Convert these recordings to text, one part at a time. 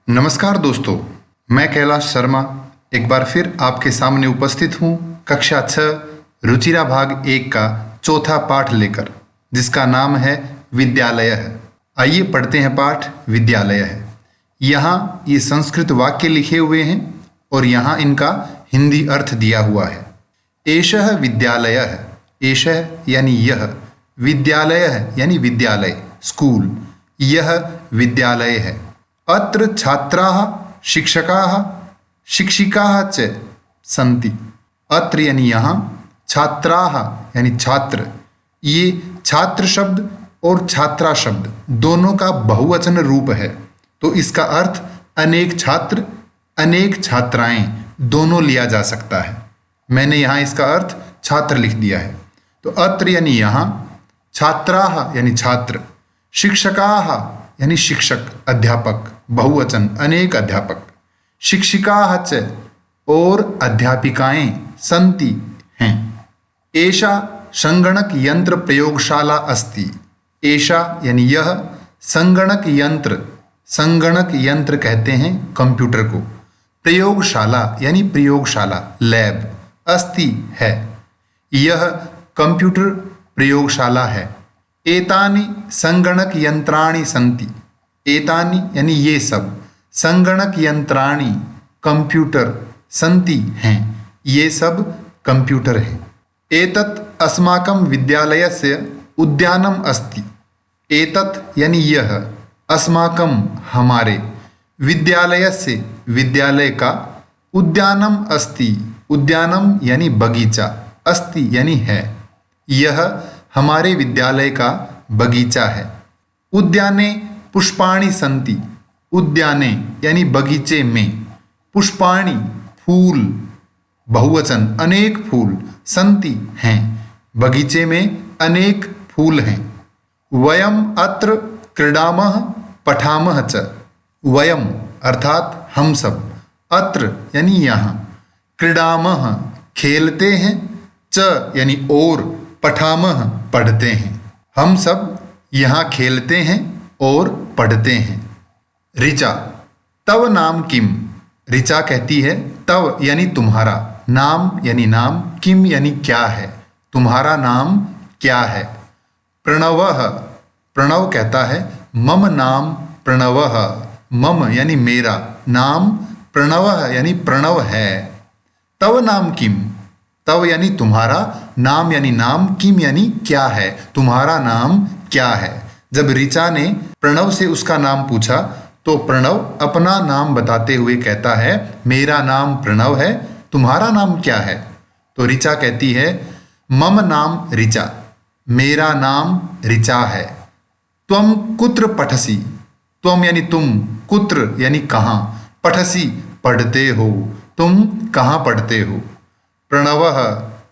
नमस्कार दोस्तों, मैं कैलाश शर्मा एक बार फिर आपके सामने उपस्थित हूँ कक्षा 6 रुचिरा भाग 1 का चौथा पाठ लेकर, जिसका नाम है विद्यालय है। आइए पढ़ते हैं पाठ विद्यालय है। यहाँ ये संस्कृत वाक्य लिखे हुए हैं और यहाँ इनका हिंदी अर्थ दिया हुआ है। एषः विद्यालय है, एषः यानी यह, विद्यालय है यानी विद्यालय स्कूल, यह विद्यालय है। अत्र छात्राः शिक्षकाः शिक्षिकाः च सन्ति। अत्र यानी यहाँ, छात्राः यानी छात्र, ये छात्र शब्द और छात्रा शब्द दोनों का बहुवचन रूप है, तो इसका अर्थ अनेक छात्र अनेक छात्राएं दोनों लिया जा सकता है। मैंने यहाँ इसका अर्थ छात्र लिख दिया है। तो अत्र यानी यहाँ, छात्राः यानी छात्र, शिक्षकाः यानी शिक्षक अध्यापक बहुवचन अनेक अध्यापक, शिक्षिकाः च और अध्यापिकाएं सन्ति हैं। एषा संगणक यंत्र प्रयोगशाला अस्ति। एषा यानी यह, संगणक यंत्र कहते हैं कंप्यूटर को, प्रयोगशाला यानी प्रयोगशाला लैब, अस्ति है, यह कंप्यूटर प्रयोगशाला है। एतानि संगणक यंत्राणि सन्ति। एतानि यानी ये सब, संगणक यंत्राणि कंप्यूटर, सन्ति हैं, ये सब कंप्यूटर हैं। एतत् अस्माकं विद्यालयस्य उद्यानम् अस्ति। एतत् यानी यह, अस्माकं हमारे, विद्यालयस्य विद्यालय का, उद्यानम् अस्ति, उद्यानम यानी बगीचा, अस्ति यानी है, यह हमारे विद्यालय का बगीचा है। उद्याने पुष्पाणि सन्ति। उद्याने यानी बगीचे में, पुष्पाणि फूल बहुवचन अनेक फूल, सन्ति हैं, बगीचे में अनेक फूल हैं। वयम् अत्र क्रीडामः पठामः च। वयम् अर्थात हम सब, अत्र यानी यहाँ, क्रीडामः खेलते हैं, च यानी और, पठामः पढ़ते हैं, हम सब यहाँ खेलते हैं और पढ़ते हैं। ऋचा, तव नाम किम। ऋचा कहती है तव यानी तुम्हारा, नाम यानी नाम, किम यानी क्या है, तुम्हारा नाम क्या है। प्रणवः, प्रणव कहता है मम नाम प्रणवः, मम यानी मेरा, नाम प्रणवः यानी प्रणव है। तव नाम किम, तव यानी तुम्हारा, नाम यानी नाम, किम यानी क्या है, तुम्हारा नाम क्या है। जब ऋचा ने प्रणव से उसका नाम पूछा तो प्रणव अपना नाम बताते हुए कहता है मेरा नाम प्रणव है, तुम्हारा नाम क्या है। तो ऋचा कहती है मम नाम ऋचा, मेरा नाम ऋचा है। त्वम कुत्र पठसि। त्वम यानी तुम, कुत्र यानी कहाँ, पठसि पढ़ते हो, तुम कहाँ पढ़ते हो। प्रणवः,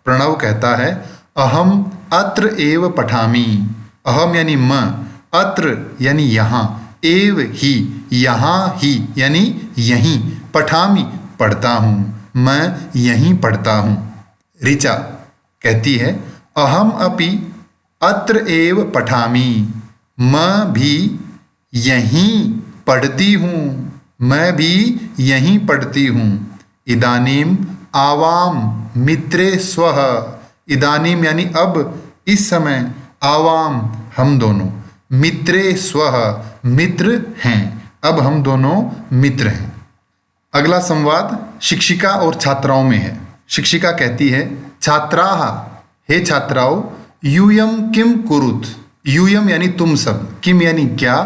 प्रणव कहता है अहम अत्र एव पठामि। अहम यानी मैं, अत्र यानी यहाँ, एव ही यहाँ ही यानी यहीं, पठामि पढ़ता हूँ, मैं यहीं पढ़ता हूँ। ऋचा कहती है अहम अपि अत्र एव पठामि। मैं भी यहीं पढ़ती हूँ, मैं भी यहीं पढ़ती हूँ। इदानीम आवाम मित्रे स्वः। इदानीम यानी अब, इस समय, आवाम हम दोनों, मित्रे स्वः मित्र हैं, अब हम दोनों मित्र हैं। अगला संवाद शिक्षिका और छात्राओं में है। शिक्षिका कहती है छात्राः, हे छात्राओं, यूयम किम कुरुत। यूयम यानी तुम सब, किम यानी क्या,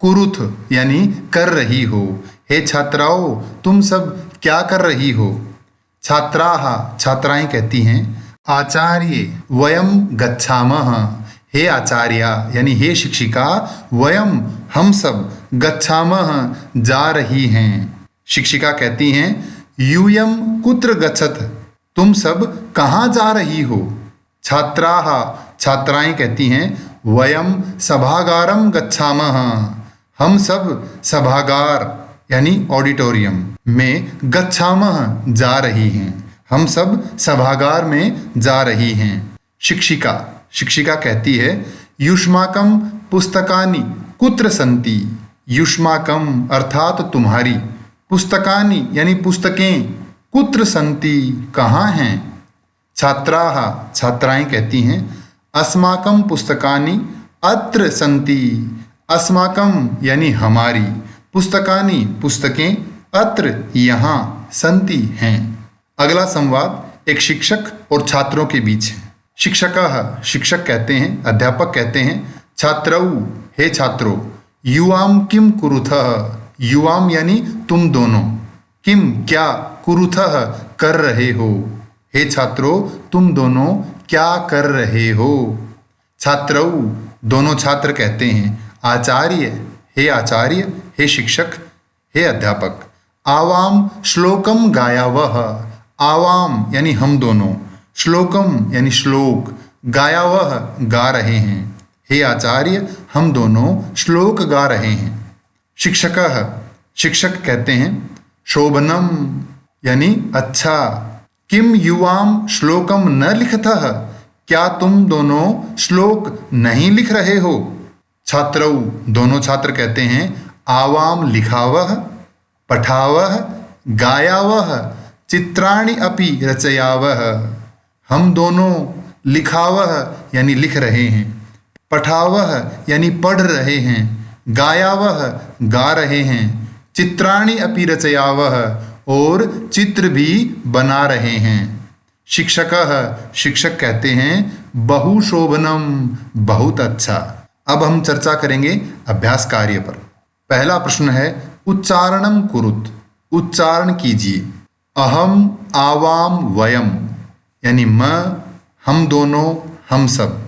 कुरुत यानी कर रही हो। हे छात्राओं, तुम सब क्या कर रही हो। छात्राः, छात्राएं कहती हैं आचार्य वयम गच्छामः। हे आचार्य यानी हे शिक्षिका, वयम हम सब, गच्छामः जा रही हैं। शिक्षिका कहती हैं यूयम कुत्र गच्छत। तुम सब कहाँ जा रही हो। छात्राः, छात्राएं कहती हैं वयम सभागारम गच्छामः। हम सब सभागार यानी ऑडिटोरियम में, गच्छामः जा रही हैं, हम सब सभागार में जा रही हैं। शिक्षिका, शिक्षिका कहती है युष्माकं पुस्तकानि कुत्र सन्ति। युष्माकम अर्थात तुम्हारी, पुस्तकानि यानी पुस्तकें, कुत्र सन्ति कहाँ हैं, छात्राः छात्राएं कहती हैं, अस्माकं पुस्तकानि अत्र सन्ति, अस्माकं यानी हमारी, पुस्तकानि पुस्तकें, अत्र यहाँ, सन्ति हैं। अगला संवाद एक शिक्षक और छात्रों के बीच है। शिक्षकः शिक्षक कहते हैं, अध्यापक कहते हैं, छात्रौ हे छात्रों, युवाम किम कुरुथः, युवाम यानी तुम दोनों, किम क्या, कुरुथः कर रहे हो, हे छात्रों तुम दोनों क्या कर रहे हो। छात्रौ दोनों छात्र कहते हैं, आचार्य हे आचार्य, हे शिक्षक, हे अध्यापक, आवाम श्लोकम गायावह, आवाम यानी हम दोनों, श्लोकम यानी श्लोक, गायावह गा रहे हैं, हे आचार्य हम दोनों श्लोक गा रहे हैं। शिक्षकः शिक्षक कहते हैं, शोभनम यानी अच्छा, किम युवाम श्लोकम न लिखतः, क्या तुम दोनों श्लोक नहीं लिख रहे हो। छात्रौ दोनों छात्र कहते हैं, आवाम लिखावह, पठावह, गायावह, चित्राणि अपि रचयावह, हम दोनों लिखावह यानी लिख रहे हैं, पठावह यानी पढ़ रहे हैं, गायावह गा रहे हैं, चित्राणि अपि रचयावह और चित्र भी बना रहे हैं। शिक्षकः शिक्षक कहते हैं, बहुशोभनम बहुत अच्छा। अब हम चर्चा करेंगे अभ्यास कार्य पर। पहला प्रश्न है, उच्चारणम कुरुत, उच्चारण कीजिए। अहम आवाम वयम यानी मैं, हम दोनों, हम सब।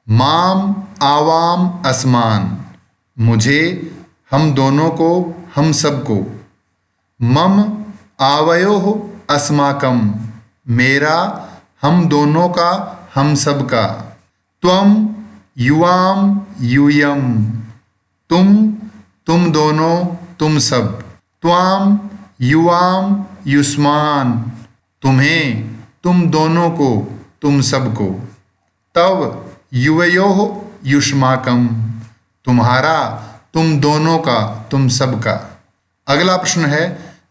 माम आवाम अस्मान, मुझे, हम दोनों को, हम सबको। मम आवयोः अस्माकम, मेरा, हम दोनों का, हम सब का। त्वम युवाम यूयम, तुम दोनों, तुम सब। त्वाम युवाम युष्मान, तुम्हें, तुम दोनों को, तुम सबको। तव युवयोः युष्माकम, तुम्हारा, तुम दोनों का, तुम सबका। अगला प्रश्न है,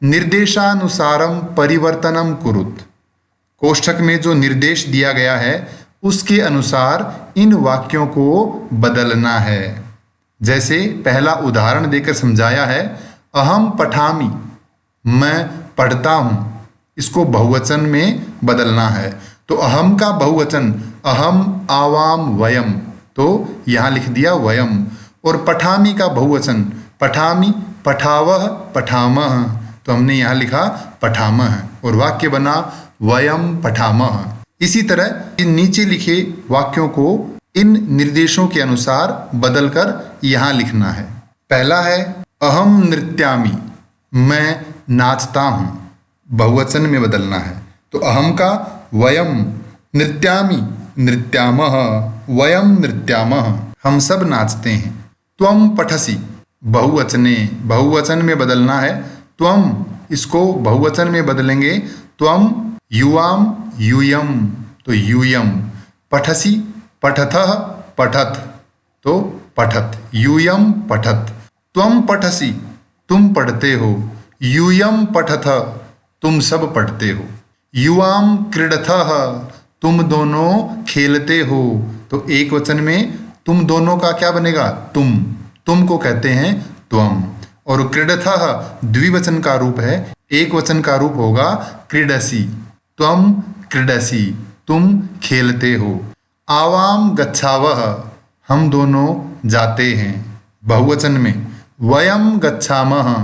निर्देशानुसारम परिवर्तनम कुरुत। कोष्ठक में जो निर्देश दिया गया है उसके अनुसार इन वाक्यों को बदलना है। जैसे पहला उदाहरण देकर समझाया है, अहम पठामि, मैं पढ़ता हूँ, इसको बहुवचन में बदलना है। तो अहम का बहुवचन अहम आवाम वयम, तो यहाँ लिख दिया वयम। और पठामि का बहुवचन पठामि पठावह पठामह, तो हमने यहाँ लिखा पठामह और वाक्य बना वयम पठामह। इसी तरह इन नीचे लिखे वाक्यों को इन निर्देशों के अनुसार बदलकर यहाँ लिखना है। पहला है, अहम नृत्यामि, मैं नाचता हूँ, बहुवचन में बदलना है। तो अहम का वयम, नृत्यामि नृत्यामः, वयम नृत्यामः, हम सब नाचते हैं। त्वम पठसि, बहुवचने, बहुवचन में बदलना है। त्वम, इसको बहुवचन में बदलेंगे, त्वम युवाम यूयम, तो यूयम। पठसि पठतः पठत, तो पठत, यूयम पठत। त्वम पठसि, तुम पढ़ते हो। यूयम पठथ, तुम सब पढ़ते हो। युवाम क्रीडथः, तुम दोनों खेलते हो। तो एक वचन में तुम दोनों का क्या बनेगा, तुम को कहते हैं त्वम। और क्रीडथः द्विवचन का रूप है, एक वचन का रूप होगा क्रीडसि, त्वम क्रीडसि, तुम खेलते हो। आवाम गच्छावः, हम दोनों जाते हैं, बहुवचन में। वयम गच्छामः,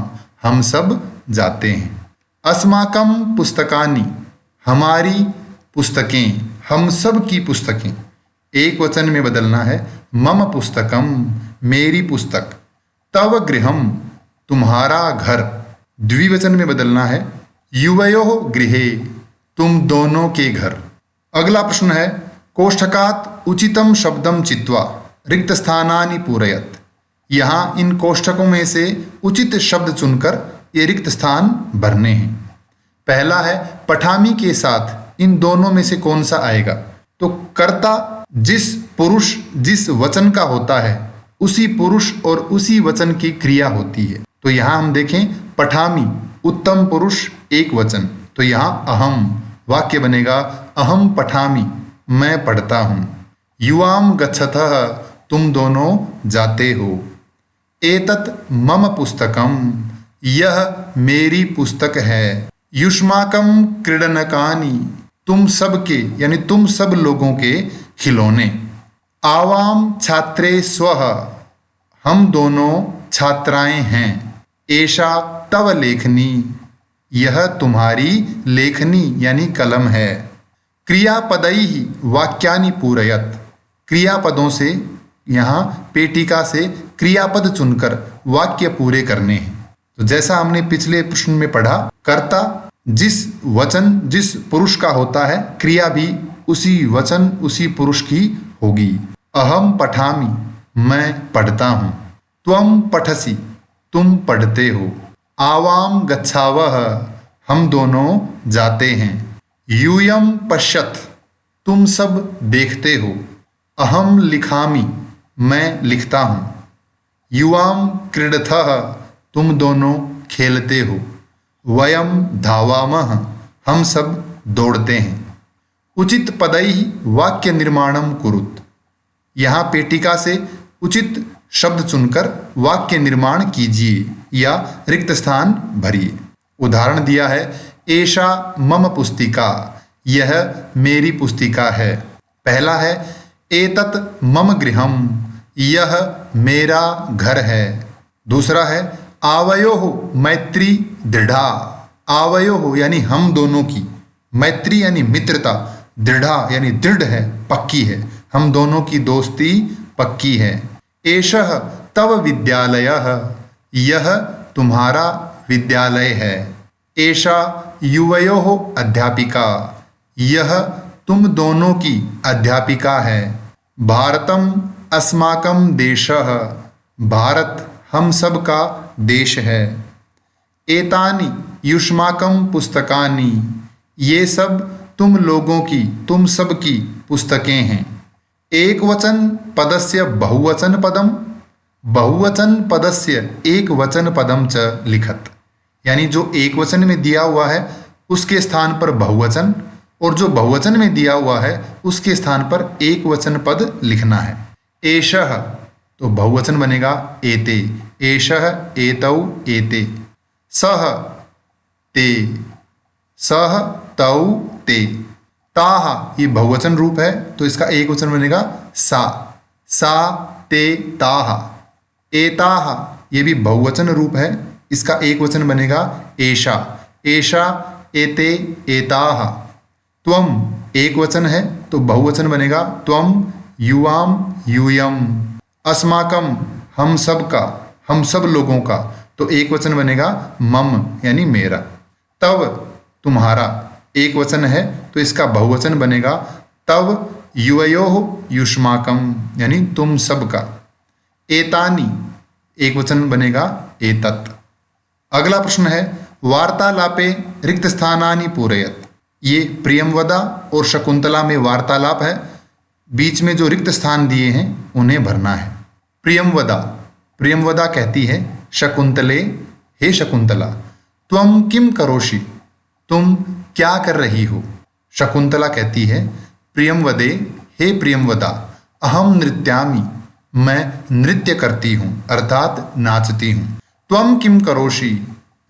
हम सब जाते हैं। अस्माकं पुस्तकानि, हमारी पुस्तकें, हम सब की पुस्तकें, एक वचन में बदलना है। मम पुस्तकम, मेरी पुस्तक। तव गृहम, तुम्हारा घर, द्विवचन में बदलना है। युवयोः गृहे, तुम दोनों के घर। अगला प्रश्न है, कोष्ठकात् उचितम शब्दम चित्वा रिक्त स्थानानि पूरयत। यहाँ इन कोष्ठकों में से उचित शब्द चुनकर ये रिक्त स्थान भरने हैं। पहला है, पठामी के साथ इन दोनों में से कौन सा आएगा। तो कर्ता जिस पुरुष जिस वचन का होता है उसी पुरुष और उसी वचन की क्रिया होती है। तो यहाँ हम देखें पठामी उत्तम पुरुष एक वचन, तो यहाँ अहम वाक्य बनेगा अहम पठामी मैं पढ़ता हूँ। युवाम गच्छतः तुम दोनों जाते हो। एतत् मम पुस्तकम यह मेरी पुस्तक है। युष्माकम क्रीडनकानि तुम सबके यानी तुम सब लोगों के खिलौने। आवाम छात्रे स्वः हम दोनों छात्राएं हैं। एषा तव लेखनी यह तुम्हारी लेखनी यानी कलम है। क्रियापदैहि वाक्यानि पूरयत क्रियापदों से यहाँ पेटिका से क्रियापद चुनकर वाक्य पूरे करने हैं। तो जैसा हमने पिछले प्रश्न में पढ़ा, कर्ता जिस वचन जिस पुरुष का होता है, क्रिया भी उसी वचन उसी पुरुष की होगी। अहम पठामि मैं पढ़ता हूँ। त्वम पठसि तुम पढ़ते हो। आवाम गच्छावः हम दोनों जाते हैं। यूयम पश्यत तुम सब देखते हो। अहम लिखामि मैं लिखता हूँ। युवाम क्रीडथः तुम दोनों खेलते हो। वयम धावामः हम सब दौड़ते हैं। उचित पदैहि वाक्य निर्माणम कुरुत यहाँ पेटिका से उचित शब्द चुनकर वाक्य निर्माण कीजिए या रिक्त स्थान भरिए। उदाहरण दिया है एषा मम पुस्तिका यह मेरी पुस्तिका है। पहला है एतत् मम गृहम यह मेरा घर है। दूसरा है आवयोः मैत्री दृढ़ा आवयोः यानी हम दोनों की, मैत्री यानी मित्रता, दृढ़ा यानी दृढ़ है पक्की है, हम दोनों की दोस्ती पक्की है। एषः तव विद्यालयः यह तुम्हारा विद्यालय है। एषा युवयोः अध्यापिका यह तुम दोनों की अध्यापिका है। भारतम अस्माकं देशः भारत हम सब का देश है। एतानि युष्माकं पुस्तकानि ये सब तुम लोगों की तुम सब की पुस्तकें हैं। एक वचन पदस्य बहुवचन पदम बहुवचन पदस्य एक वचन पदम च लिखत यानी जो एक वचन में दिया हुआ है उसके स्थान पर बहुवचन और जो बहुवचन में दिया हुआ है उसके स्थान पर एक वचन पद लिखना है। एषः तो बहुवचन बनेगा एते। एषः एतौ एते। सः ते सः तौ ते। ताः ये बहुवचन रूप है तो इसका एक वचन बनेगा सा। सा ते ताः। एताः ये भी बहुवचन रूप है, इसका एक वचन बनेगा एषा। एषा एते एताः। त्वम एक वचन है तो बहुवचन बनेगा त्वम। युवाम यूयम। अस्माकम हम सब का हम सब लोगों का तो एक वचन बनेगा मम यानी मेरा। तव तुम्हारा एक वचन है तो इसका बहुवचन बनेगा तव युवयोः युष्माकम यानी तुम सब का। एतानि एक वचन बनेगा एतत्। अगला प्रश्न है वार्तालापे रिक्त स्थानानि पूरयत। ये प्रियमवदा और शकुंतला में वार्तालाप है, बीच में जो रिक्त स्थान दिए हैं उन्हें भरना है। प्रियमवदा प्रियमवदा कहती है शकुंतले हे शकुंतला त्वम किम करोषि तुम क्या कर रही हो। शकुंतला कहती है प्रियमवदे हे प्रियमवदा अहम नृत्यामि मैं नृत्य करती हूँ अर्थात नाचती हूँ। त्वम किम करोषि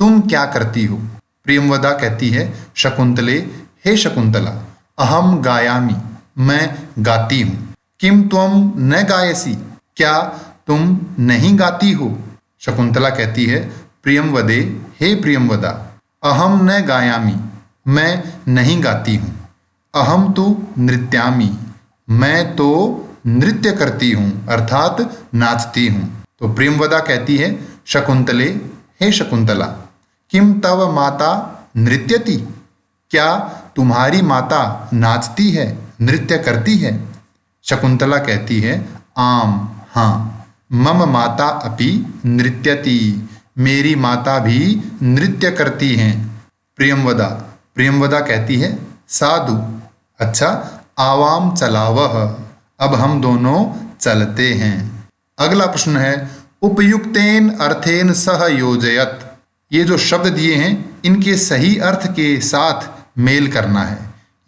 तुम क्या करती हो। प्रियमवदा कहती है शकुंतले हे शकुंतला अहम गायामि मैं गाती हूँ। किम त्वम न गायसी क्या तुम नहीं गाती हो। शकुंतला कहती है प्रियमवदे हे प्रियमवदा अहम न गायामि मैं नहीं गाती हूँ। अहम तु नृत्यामि मैं तो नृत्य करती हूँ अर्थात नाचती हूँ। तो प्रियमवदा कहती है शकुंतले हे शकुंतला किम तव माता नृत्यति क्या तुम्हारी माता नाचती है नृत्य करती है। शकुंतला कहती है आम हाँ मम माता अपि नृत्यति मेरी माता भी नृत्य करती हैं। प्रियमवदा प्रियमवदा कहती है साधु अच्छा आवाम चलावह अब हम दोनों चलते हैं। अगला प्रश्न है उपयुक्तेन अर्थेन सह योजयत। ये जो शब्द दिए हैं इनके सही अर्थ के साथ मेल करना है।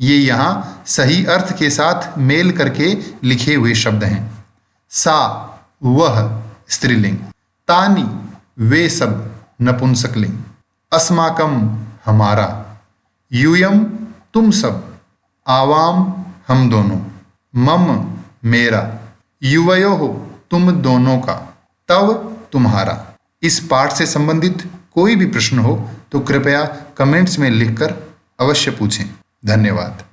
ये यहाँ सही अर्थ के साथ मेल करके लिखे हुए शब्द हैं। सा वह स्त्रीलिंग, तानी वे सब नपुंसकलिंग, अस्माकम हमारा, यूयम तुम सब, आवाम हम दोनों, मम मेरा, युवयोः तुम दोनों का, तव तुम्हारा। इस पाठ से संबंधित कोई भी प्रश्न हो तो कृपया कमेंट्स में लिखकर अवश्य पूछें। धन्यवाद।